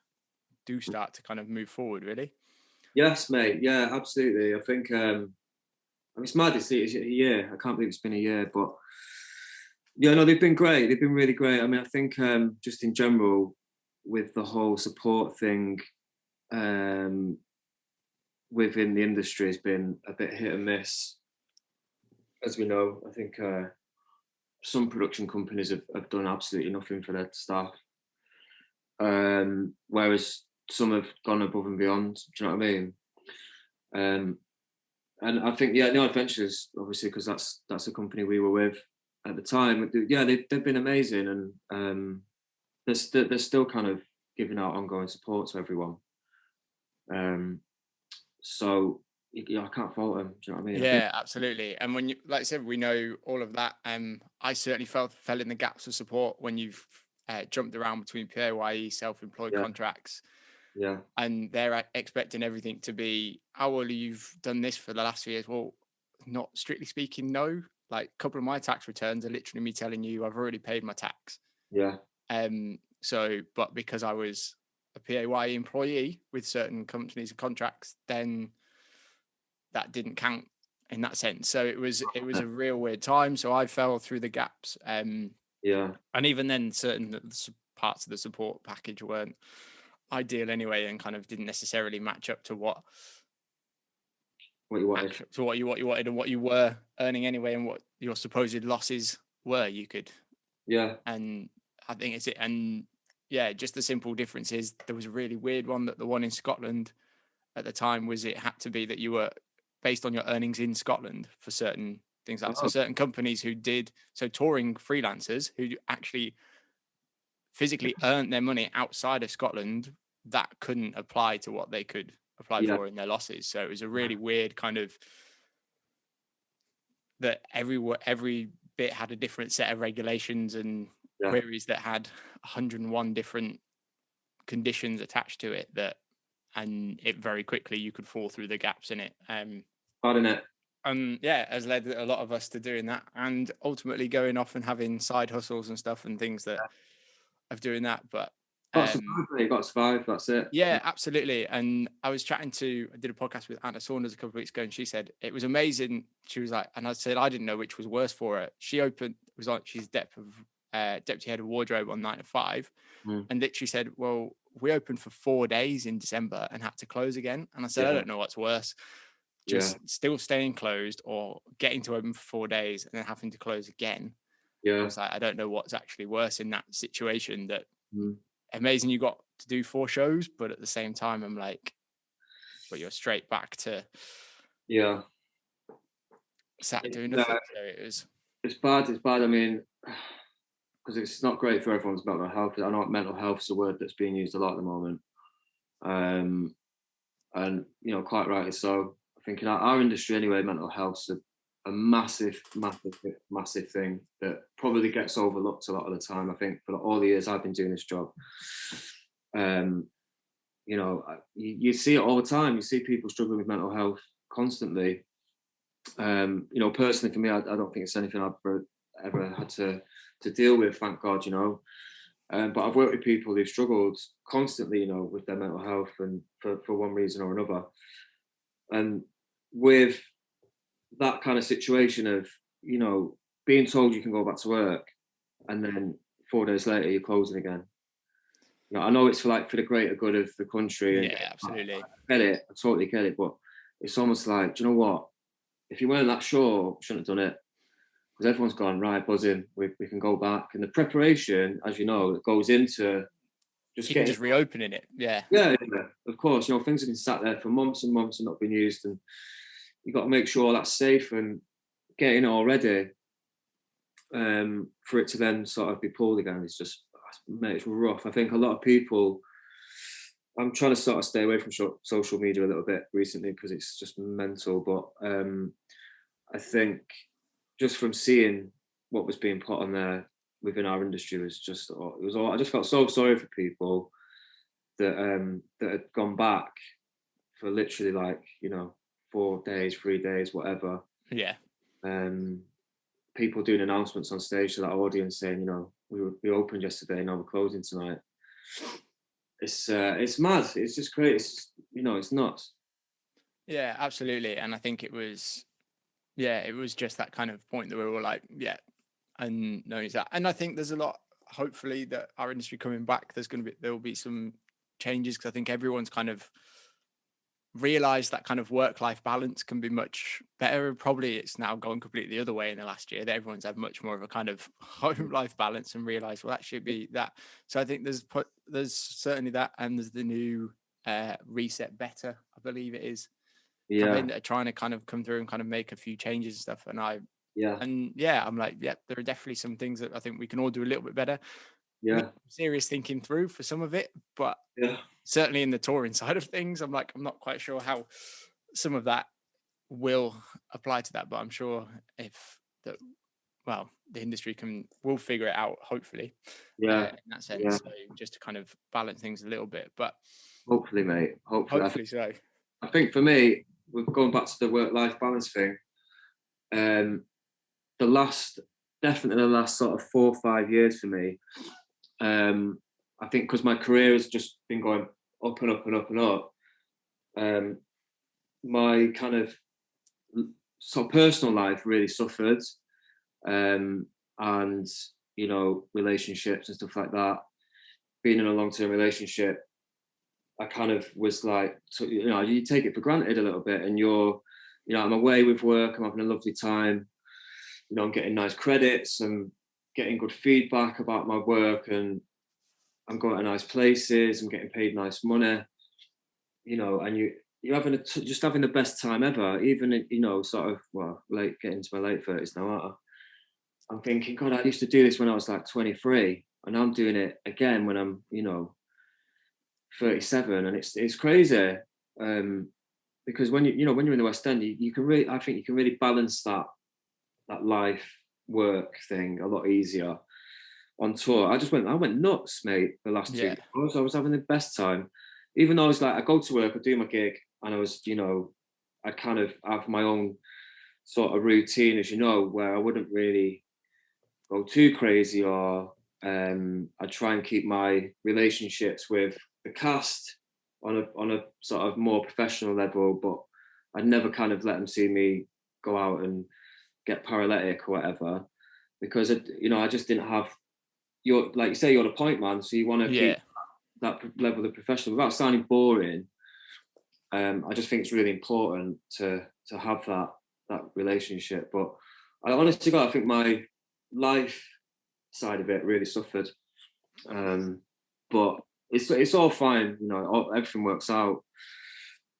do start to kind of move forward, really. Yes, mate. Yeah, absolutely. I think it's mad. It's a year. I can't believe it's been a year, but yeah, no, they've been great. They've been really great. I mean, I think just in general with the whole support thing within the industry has been a bit hit and miss, as we know. I think some production companies have done absolutely nothing for their staff, whereas some have gone above and beyond. Do you know what I mean? And I think, yeah, No Adventures, obviously, because that's a company we were with at the time. Yeah, they've been amazing, and they're still kind of giving out ongoing support to everyone. So yeah, I can't fault them. Do you know what I mean? Yeah, absolutely. And when you, like I said, we know all of that. I certainly fell in the gaps of support when you've jumped around between PAYE, self-employed contracts. Yeah. And they're expecting everything to be, oh, well, you've done this for the last few years. Well, not strictly speaking, no. Like a couple of my tax returns are literally me telling you I've already paid my tax. Yeah. So, but because I was a PAYE employee with certain companies and contracts, then that didn't count in that sense. So it was a real weird time. So I fell through the gaps. Yeah. And even then, certain parts of the support package weren't ideal anyway, and kind of didn't necessarily match up to what you wanted, what you wanted, and what you were earning anyway, and what your supposed losses were. You could, and I think it's it. And yeah, just the simple difference is there was a really weird one, that the one in Scotland at the time was it had to be that you were based on your earnings in Scotland for certain things. Like so certain companies who did touring freelancers who actually physically earned their money outside of Scotland, that couldn't apply to what they could apply for in their losses. So it was a really weird kind of, that every bit had a different set of regulations and queries that had 101 different conditions attached to it, and it very quickly you could fall through the gaps in it. Hard in it. Has led a lot of us to doing that, and ultimately going off and having side hustles and stuff and things that of doing that. But you got to survive. That's it. Yeah, absolutely. And I did a podcast with Anna Saunders a couple of weeks ago, and she said it was amazing. She was like, and I said I didn't know which was worse for her. She's deputy head of wardrobe on 9 to 5, and literally said, well, we opened for 4 days in December and had to close again. And I said, I don't know what's worse, just still staying closed or getting to open for 4 days and then having to close again. I was like, I don't know what's actually worse in that situation. That amazing you got to do 4 shows, but at the same time I'm like, but you're straight back to sat doing nothing. So it's bad. I mean, because it's not great for everyone's mental health. I know mental health is a word that's being used a lot at the moment, and quite rightly so. I think in our industry anyway, mental health's a massive thing that probably gets overlooked a lot of the time. I think for all the years I've been doing this job, you see it all the time. You see people struggling with mental health constantly. Personally for me, I don't think it's anything I've ever had to deal with, thank God, but I've worked with people who've struggled constantly, with their mental health, and for one reason or another. And with that kind of situation of, being told you can go back to work and then 4 days later you're closing again. I know it's for the greater good of the country. And absolutely. I totally get it. But it's almost like, do you know what? If you weren't that sure, shouldn't have done it. Because everyone's gone, right, buzzing, we can go back. And the preparation, as you know, that goes into just reopening it. Yeah, of course. Things have been sat there for months and months and not been used. And you've got to make sure that's safe and getting it all ready for it to then sort of be pulled again. It's just, mate, it's rough. I think a lot of people, I'm trying to sort of stay away from social media a little bit recently because it's just mental. But I think just from seeing what was being put on there within our industry was just, I just felt so sorry for people that had gone back for literally 4 days, 3 days, whatever. Yeah. People doing announcements on stage to that audience saying, we opened yesterday, now we're closing tonight. It's mad. It's just crazy. It's nuts. Yeah, absolutely. And I think it was just that kind of point that we were like, and knowing that. And I think there's a lot, hopefully, that our industry coming back, there will be some changes, because I think everyone's kind of realized that kind of work-life balance can be much better. Probably it's now gone completely the other way in the last year, that everyone's had much more of a kind of home life balance and realized, well, that should be that. So I think there's certainly that, and there's the new Reset Better, I believe it is, campaign that are trying to kind of come through and kind of make a few changes and stuff. And I'm like, there are definitely some things that I think we can all do a little bit better. Serious thinking through for some of it, but certainly in the touring side of things, I'm not quite sure how some of that will apply to that, but I'm sure the industry will figure it out, hopefully. In that sense. So just to kind of balance things a little bit, but hopefully, mate. Hopefully so. I think for me, we're going back to the work-life balance thing. The last sort of 4 or 5 years for me, I think because my career has just been going up and up and up and up, my kind of sort of personal life really suffered, and relationships and stuff like that. Being in a long-term relationship, I kind of was like, you take it for granted a little bit, and I'm away with work, I'm having a lovely time, I'm getting nice credits, I'm getting good feedback about my work, and I'm going to nice places, I'm getting paid nice money, and you're having just having the best time ever, even sort of getting into my late 30s now, aren't I? I'm thinking, God, I used to do this when I was like 23, and I'm doing it again when I'm 37, and it's crazy, because when you're in the West End, you can really balance that life work thing a lot easier on tour. I went nuts, mate, the last 2 years. I was having the best time, even though I was like, I go to work, I do my gig, and I was I kind of have my own sort of routine, as where I wouldn't really go too crazy, or I try and keep my relationships with the cast on a sort of more professional level, but I'd never kind of let them see me go out and get paralytic or whatever, because I just didn't have like you say, you're the point man, so you want to keep that level of professional without sounding boring. I just think it's really important to have that relationship. But I honestly, God, I think my life side of it really suffered, but it's all fine, everything works out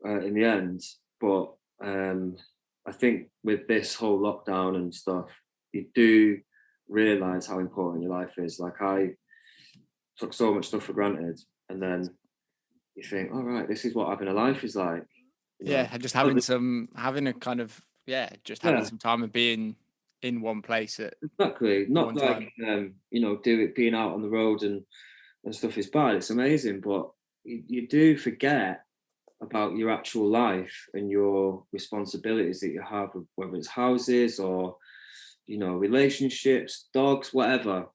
in the end. But I think with this whole lockdown and stuff, you do realize how important your life is. Like, I took so much stuff for granted, and then you think, all right, this is what having a life is like. Just having some time and being in one place at not like being out on the road and stuff is bad. It's amazing, but you do forget about your actual life and your responsibilities that you have, whether it's houses or relationships, dogs, whatever.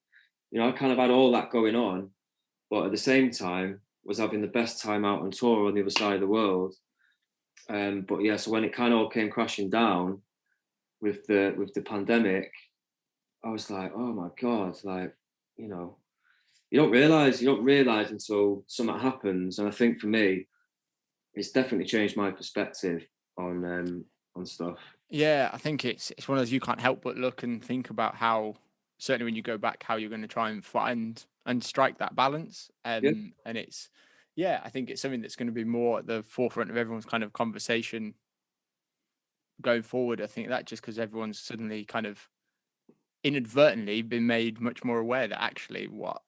I kind of had all that going on, but at the same time was having the best time out on tour on the other side of the world. So when it kind of all came crashing down with the pandemic, I was like, oh my God, like, you don't realize until something happens. And I think for me, it's definitely changed my perspective on stuff. Yeah, I think it's one of those, you can't help but look and think about how, certainly when you go back, how you're going to try and find and strike that balance. And it's, I think it's something that's going to be more at the forefront of everyone's kind of conversation going forward. I think that just because everyone's suddenly kind of inadvertently been made much more aware that actually what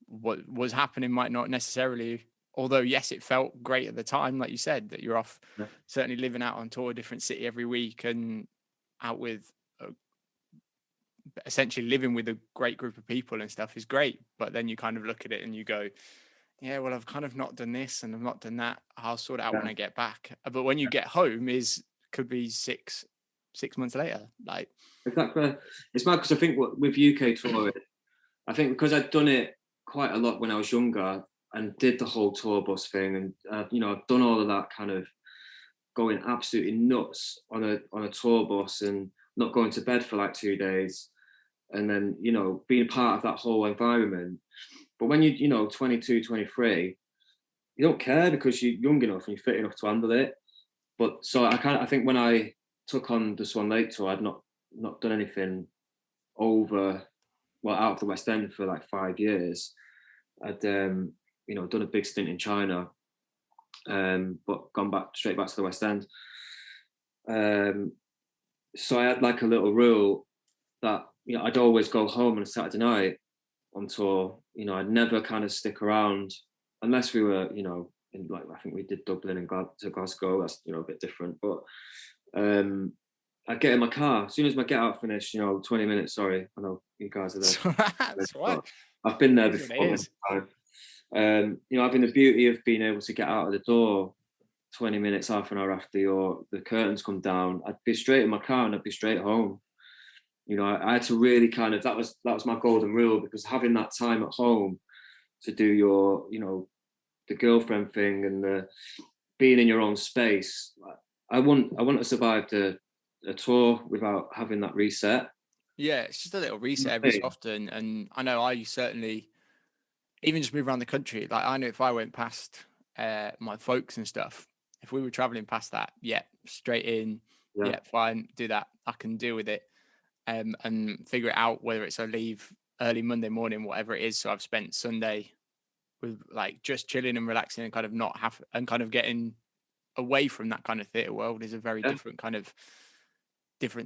was happening might not necessarily, although yes, it felt great at the time, like you said, that you're off certainly living out on tour, a different city every week, and out with essentially living with a great group of people and stuff is great. But then you kind of look at it and you go, yeah, well, I've kind of not done this and I've not done that. I'll sort it out when I get back. But when you get home, could be six months later. Like, exactly. It's mad because I think with UK touring, I think because I'd done it quite a lot when I was younger and did the whole tour bus thing, and I've done all of that kind of going absolutely nuts on a tour bus and not going to bed for like 2 days, and then being part of that whole environment. But when you 22, 23, you don't care because you're young enough and you're fit enough to handle it. But so I think when I took on the Swan Lake tour, I'd not done anything out of the West End for like 5 years. I'd done a big stint in China, but gone straight back to the West End. So I had like a little rule that I'd always go home on a Saturday night on tour. I'd never kind of stick around unless we were, in like, I think we did Dublin and to Glasgow. That's a bit different, but I'd get in my car as soon as my get out finished. 20 minutes. Sorry, I know you guys are there. That's right. I've been there before. Having the beauty of being able to get out of the door 20 minutes, half an hour after the curtains come down, I'd be straight in my car and I'd be straight home. I had to really kind of, that was my golden rule, because having that time at home to do your, the girlfriend thing and the being in your own space, I wouldn't have survived a tour without having that reset. Yeah, it's just a little reset every so often. And I know I certainly, even just move around the country, like I know if I went past my folks and stuff, if we were traveling past that, straight in, fine, do that. I can deal with it, and figure it out, whether it's I leave early Monday morning, whatever it is. So I've spent Sunday with like just chilling and relaxing and kind of getting away from that kind of theatre world is a very different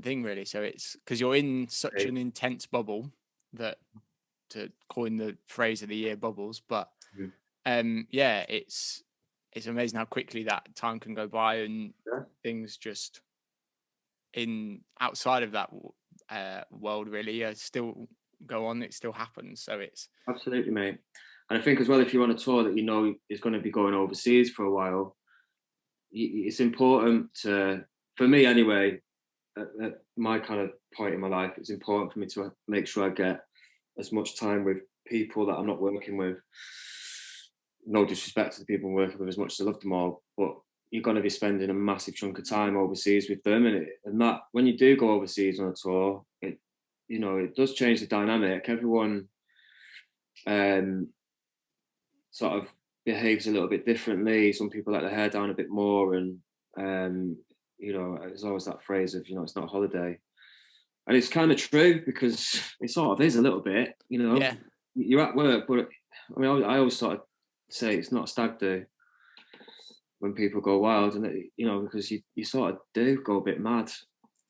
thing, really. So it's because you're in such an intense bubble that, to coin the phrase of the year, bubbles, but it's amazing how quickly that time can go by, and things just outside of that world really still go on. It still happens. So it's absolutely, mate. And I think as well, if you're on a tour that is going to be going overseas for a while, it's important for me anyway, at my kind of point in my life, it's important for me to make sure I get as much time with people that I'm not working with. No disrespect to the people I'm working with, as much as I love them all, but you're going to be spending a massive chunk of time overseas with them, and that when you do go overseas on a tour, it does change the dynamic. Everyone sort of behaves a little bit differently. Some people let their hair down a bit more, and there's always that phrase of it's not a holiday, and it's kind of true, because it sort of is a little bit. You're at work, but I mean, I always sort of say it's not a stag do when people go wild, and because you sort of do go a bit mad.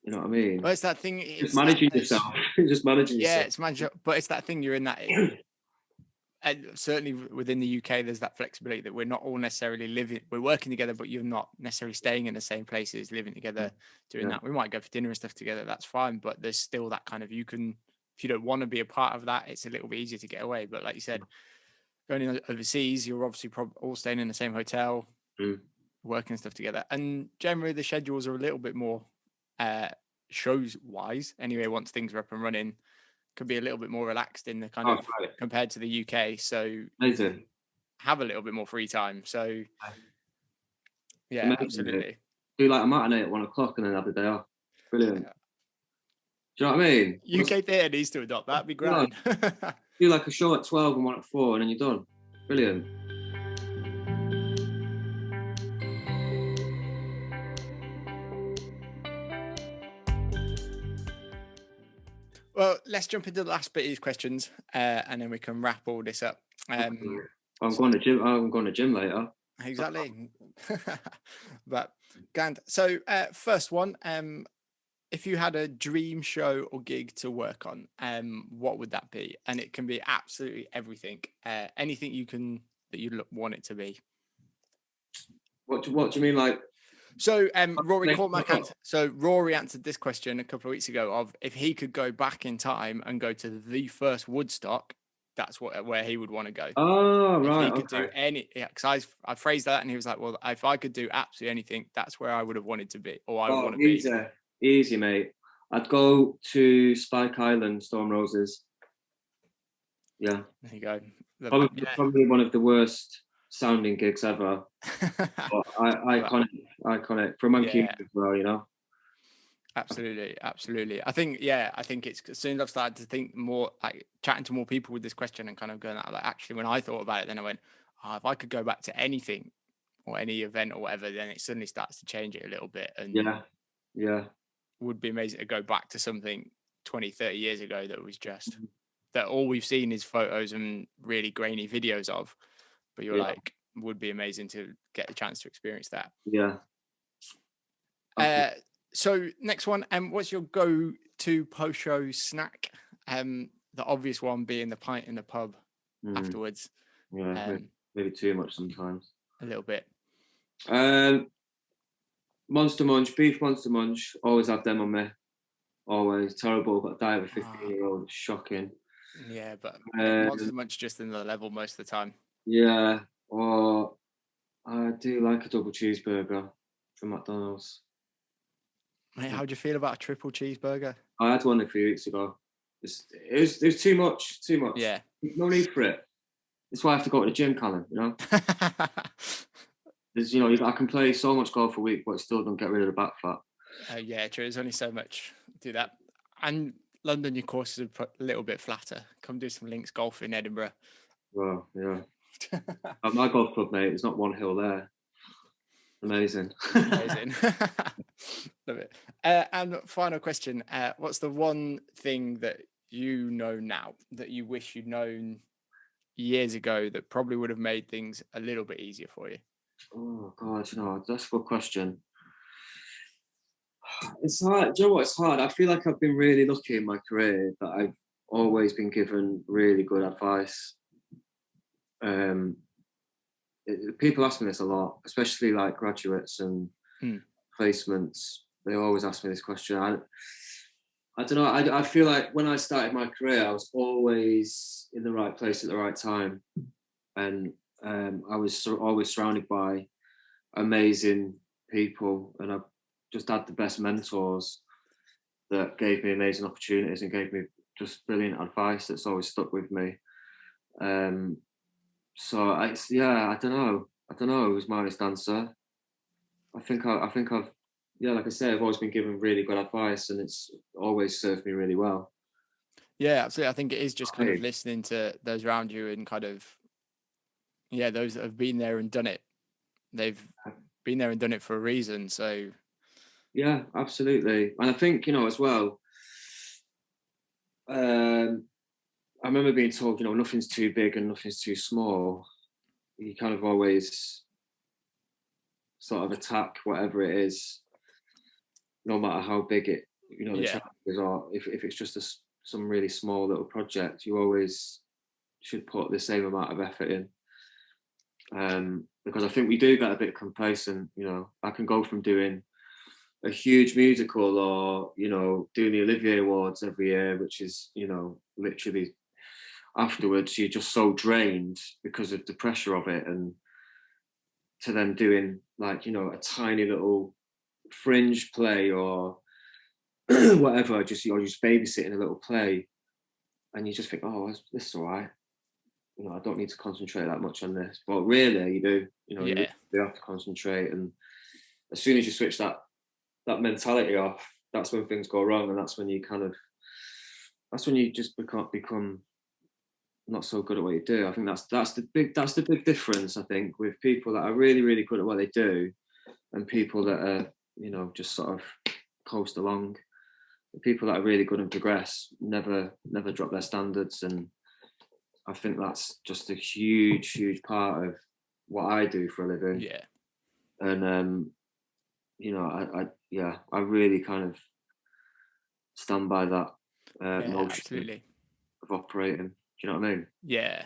You know what I mean? Well, it's that thing. Just managing yourself. Just managing yourself. Yeah, it's managing. But it's that thing. You're in that. And certainly within the UK, there's that flexibility that we're not all necessarily living. We're working together, but you're not necessarily staying in the same places, living together, doing that. We might go for dinner and stuff together. That's fine. But there's still that kind of, if you don't want to be a part of that, it's a little bit easier to get away. But like you said, going overseas, you're obviously all staying in the same hotel, working and stuff together. And generally the schedules are a little bit more shows wise. Anyway, once things are up and running, could be a little bit more relaxed in the kind of compared to the UK. So amazing. Have a little bit more free time. So yeah, amazing, absolutely. Do like a matinee at 1 o'clock and then have the day off. Brilliant. Yeah. Do you know what I mean? UK theatre needs to adopt that. That'd be grand. Do like a show at 12 and one at 4 and then you're done. Brilliant. Well, let's jump into the last bit of these questions, and then we can wrap all this up. I'm going to gym. I'm going to gym later. Exactly. But grand. So, first one. If you had a dream show or gig to work on, what would that be? And it can be absolutely everything. Anything that you want it to be. What do you mean, like? So Rory answered this question a couple of weeks ago of if he could go back in time and go to the first Woodstock, that's where he would want to go. Oh, right. If he could do because I phrased that and he was like, well, if I could do absolutely anything, that's where I would have wanted to be, or I would want to be. Easy, mate. I'd go to Spike Island, Stone Roses. Yeah. There you go. Probably one of the worst sounding gigs ever. Iconic for Monkey as well, Absolutely. I think it's as soon as I've started to think more, like chatting to more people with this question and kind of going out, like actually when I thought about it, then I went, if I could go back to anything or any event or whatever, then it suddenly starts to change it a little bit. And yeah, would be amazing to go back to something 20, 30 years ago that was just that all we've seen is photos and really grainy videos of. But you're like, would be amazing to get a chance to experience that. Yeah. So next one, what's your go-to post-show snack? The obvious one being the pint in the pub afterwards. Yeah, maybe too much sometimes. A little bit. Monster Munch, beef Monster Munch. Always have them on me. Always. Terrible. Got a diet of a 15-year-old. Shocking. Yeah, but Monster Munch just in the level most of the time. Yeah. Or I do like a double cheeseburger from McDonald's. Mate, how do you feel about a triple cheeseburger? I had one a few weeks ago. It was too much. Yeah. No need for it. That's why I have to go to the gym, Callum, you know? There's, I can play so much golf a week, but still don't get rid of the back fat. Yeah, true. There's only so much to do that. And London, your courses are a little bit flatter. Come do some links golf in Edinburgh. Well, yeah. At my golf club, mate, there's not one hill there. Amazing. Amazing. Love it. And final question. What's the one thing that you know now that you wish you'd known years ago that probably would have made things a little bit easier for you? Oh, God, that's a good question. It's hard. Do you know what? It's hard. I feel like I've been really lucky in my career that I've always been given really good advice. People ask me this a lot, especially like graduates and placements. They always ask me this question. I don't know. I feel like when I started my career, I was always in the right place at the right time, and I was always surrounded by amazing people, and I just had the best mentors that gave me amazing opportunities and gave me just brilliant advice that's always stuck with me. So I don't know was my honest answer. I think I've like I say, I've always been given really good advice, and it's always served me really well. Yeah, absolutely. I think it is just kind of listening to those around you and kind of those that have been there and done it. They've been there and done it for a reason. So yeah, absolutely. And I think as well. I remember being told, nothing's too big and nothing's too small. You kind of always sort of attack whatever it is, no matter how big it, the challenges are. If it's just some really small little project, you always should put the same amount of effort in. Because I think we do get a bit complacent. I can go from doing a huge musical or, doing the Olivier Awards every year, which is, literally afterwards you're just so drained because of the pressure of it, and to then doing like, a tiny little fringe play or whatever, just babysitting a little play, and you just think, oh, this is all right. I don't need to concentrate that much on this. But really you do, you have to concentrate. And as soon as you switch that mentality off, that's when things go wrong, and that's when you just become not so good at what you do. I think that's the big difference, I think, with people that are really, really good at what they do and people that are, just sort of coast along. The people that are really good and progress never drop their standards, and I think that's just a huge, huge part of what I do for a living. Yeah. And I really kind of stand by that notion absolutely. of operating. Do you know what I mean? Yeah,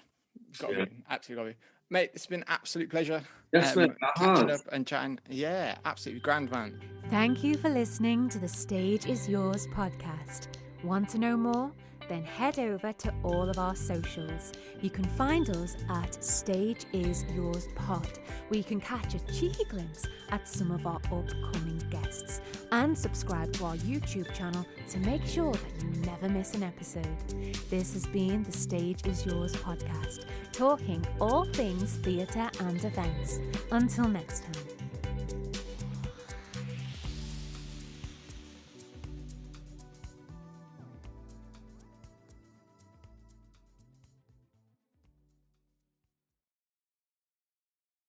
absolutely got to be. Mate, it's been an absolute pleasure. Yes, mate. Catching up and chatting. Yeah, absolutely grand, man. Thank you for listening to the Stage Is Yours podcast. Want to know more? Then head over to all of our socials. You can find us at Stage Is Yours Pod, where you can catch a cheeky glimpse at some of our upcoming guests, and subscribe to our YouTube channel to make sure that you never miss an episode. This has been the Stage Is Yours podcast, talking all things theatre and events. Until next time.